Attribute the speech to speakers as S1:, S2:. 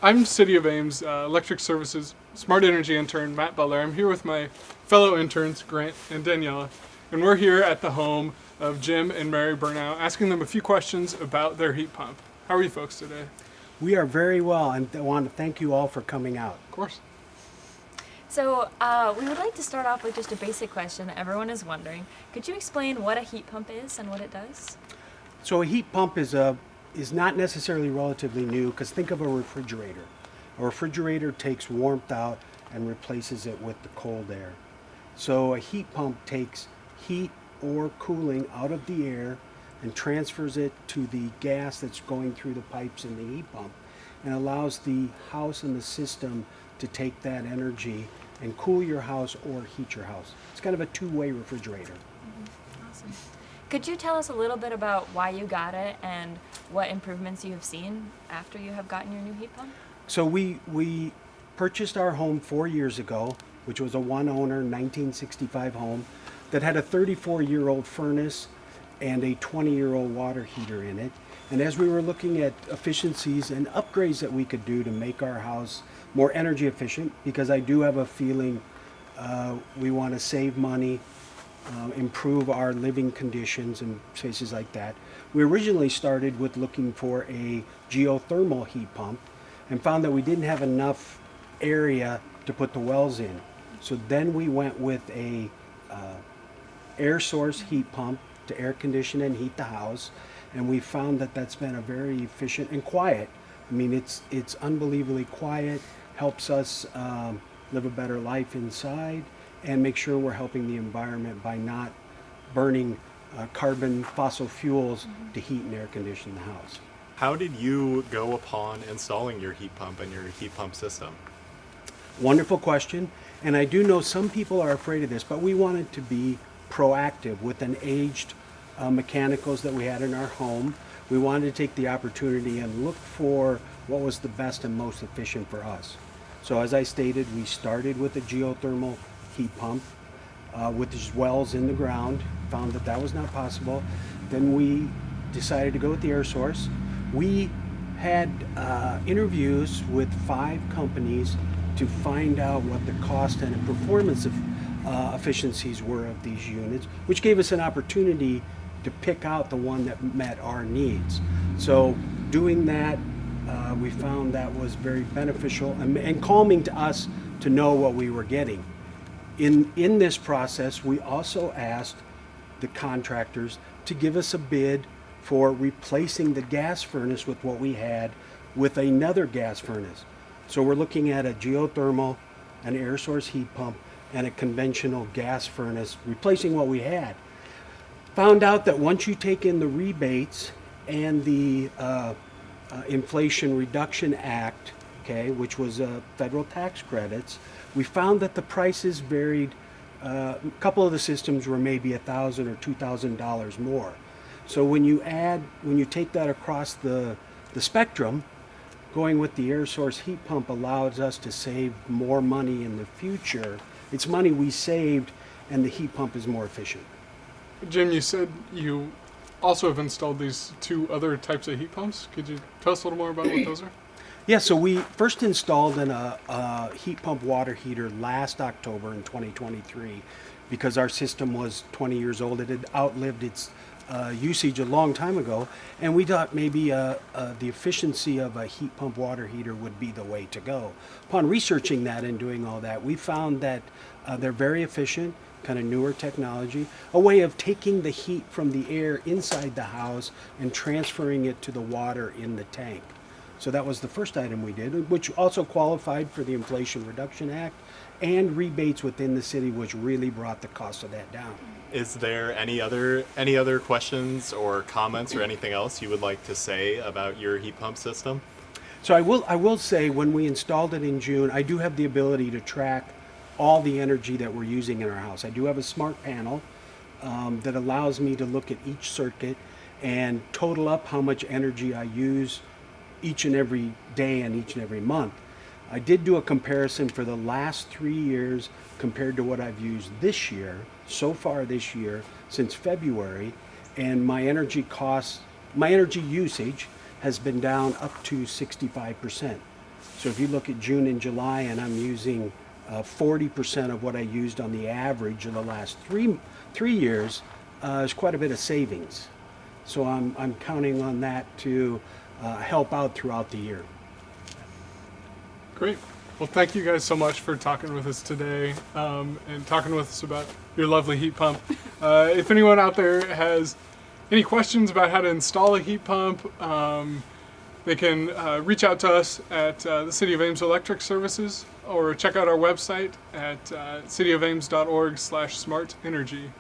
S1: I'm City of Ames Electric Services Smart Energy intern Matt Butler. I'm here with my fellow interns Grant and Daniela, and we're here at the home of Jim and Mary Burnow, asking them a few questions about their heat pump. How are you folks today?
S2: We are very well, and I want to thank you all for coming out.
S1: Of course.
S3: So we would like to start off with just a basic question that everyone is wondering. Could you explain what a heat pump is and what it does?
S2: So a heat pump is not necessarily relatively new, because think of a refrigerator. A refrigerator takes warmth out and replaces it with the cold air. So a heat pump takes heat or cooling out of the air and transfers it to the gas that's going through the pipes in the heat pump, and allows the house and the system to take that energy and cool your house or heat your house. It's kind of a two-way refrigerator.
S3: Awesome. Could you tell us a little bit about why you got it and what improvements you have seen after you have gotten your new heat pump?
S2: So we purchased our home 4 years ago, which was a one-owner 1965 home that had a 34-year-old furnace and a 20-year-old water heater in it. And as we were looking at efficiencies and upgrades that we could do to make our house more energy efficient, because I do have a feeling we want to save money, improve our living conditions and spaces like that. We originally started with looking for a geothermal heat pump and found that we didn't have enough area to put the wells in. So then we went with a air source heat pump to air condition and heat the house, and we found that that's been a very efficient and quiet. I mean, it's unbelievably quiet, helps us live a better life inside, and make sure we're helping the environment by not burning carbon fossil fuels to heat and air condition the house.
S4: How did you go upon installing your heat pump and your heat pump system?
S2: Wonderful question, and I do know some people are afraid of this, but we wanted to be proactive with an aged mechanicals that we had in our home. We wanted to take the opportunity and look for what was the best and most efficient for us. So as I stated, we started with a geothermal heat pump with these wells in the ground, found that that was not possible. Then we decided to go with the air source. We had interviews with 5 companies to find out what the cost and performance of efficiencies were of these units, which gave us an opportunity to pick out the one that met our needs. So doing that, we found that was very beneficial and calming to us to know what we were getting. In this process, we also asked the contractors to give us a bid for replacing the gas furnace with what we had with another gas furnace. So we're looking at a geothermal, an air source heat pump, and a conventional gas furnace, replacing what we had. Found out that once you take in the rebates and the Inflation Reduction Act, okay, which was federal tax credits, we found that the prices varied. A couple of the systems were maybe $1,000 or $2,000 more. So when you take that across the spectrum, going with the air source heat pump allows us to save more money in the future. It's money we saved, and the heat pump is more efficient.
S1: Jim, you said you also have installed these 2 other types of heat pumps. Could you tell us a little more about what those are?
S2: Yeah, so we first installed a heat pump water heater last October in 2023 because our system was 20 years old. It had outlived its usage a long time ago, and we thought maybe the efficiency of a heat pump water heater would be the way to go. Upon researching that and doing all that, we found that they're very efficient, kind of newer technology, a way of taking the heat from the air inside the house and transferring it to the water in the tank. So that was the first item we did, which also qualified for the Inflation Reduction Act and rebates within the city, which really brought the cost of that down.
S4: Is there any other questions or comments or anything else you would like to say about your heat pump system?
S2: So I will say, when we installed it in June, I do have the ability to track all the energy that we're using in our house. I do have a smart panel that allows me to look at each circuit and total up how much energy I use each and every day and each and every month. I did do a comparison for the last 3 years compared to what I've used this year, so far this year, since February, and my energy usage has been down up to 65%. So if you look at June and July, and I'm using 40% of what I used on the average of the last three years, there's quite a bit of savings. So I'm counting on that to help out throughout the year.
S1: Great. Well, thank you guys so much for talking with us today and talking with us about your lovely heat pump. If anyone out there has any questions about how to install a heat pump, they can reach out to us at the City of Ames Electric Services or check out our website at cityofames.org/smartenergy.